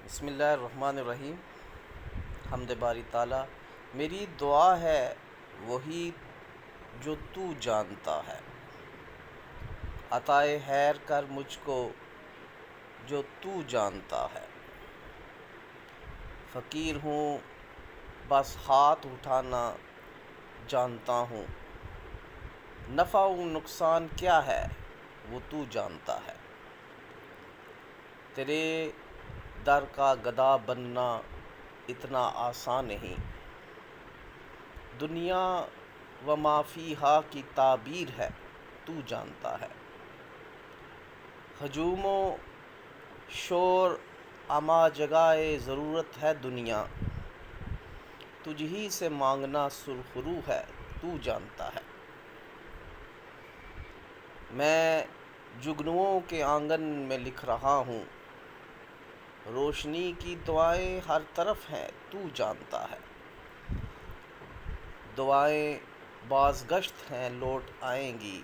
بسم اللہ الرحمن الرحیم۔ حمد باری تعالیٰ، میری دعا ہے وہی جو تو جانتا ہے، عطائے خیر کر مجھ کو جو تو جانتا ہے۔ فقیر ہوں بس ہاتھ اٹھانا جانتا ہوں، نفع و نقصان کیا ہے وہ تو جانتا ہے۔ تیرے در کا گدا بننا اتنا آسان نہیں، دنیا و ما فیہا کی تعبیر ہے تو جانتا ہے۔ ہجوم و شور اما جگائے ضرورت ہے دنیا، تجھ ہی سے مانگنا سرخرو ہے تو جانتا ہے۔ میں جگنوؤں کے آنگن میں لکھ رہا ہوں، روشنی کی دعائیں ہر طرف ہیں تو جانتا ہے۔ دعائیں بازگشت ہیں لوٹ آئیں گی،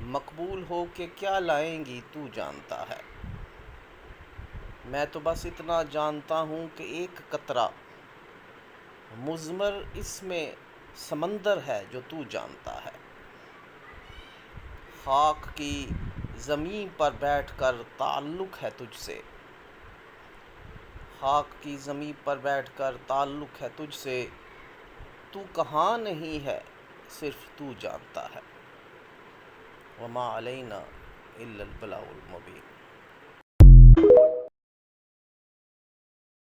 مقبول ہو کے کیا لائیں گی تو جانتا ہے۔ میں تو بس اتنا جانتا ہوں کہ ایک قطرہ مضمر اس میں سمندر ہے جو تو جانتا ہے۔ خاک کی زمین پر بیٹھ کر تعلق ہے تجھ سے، خاک کی زمین پر بیٹھ کر تعلق ہے تجھ سے، تو کہاں نہیں ہے صرف تو جانتا ہے۔ وما علینا الا البلاغ المبین۔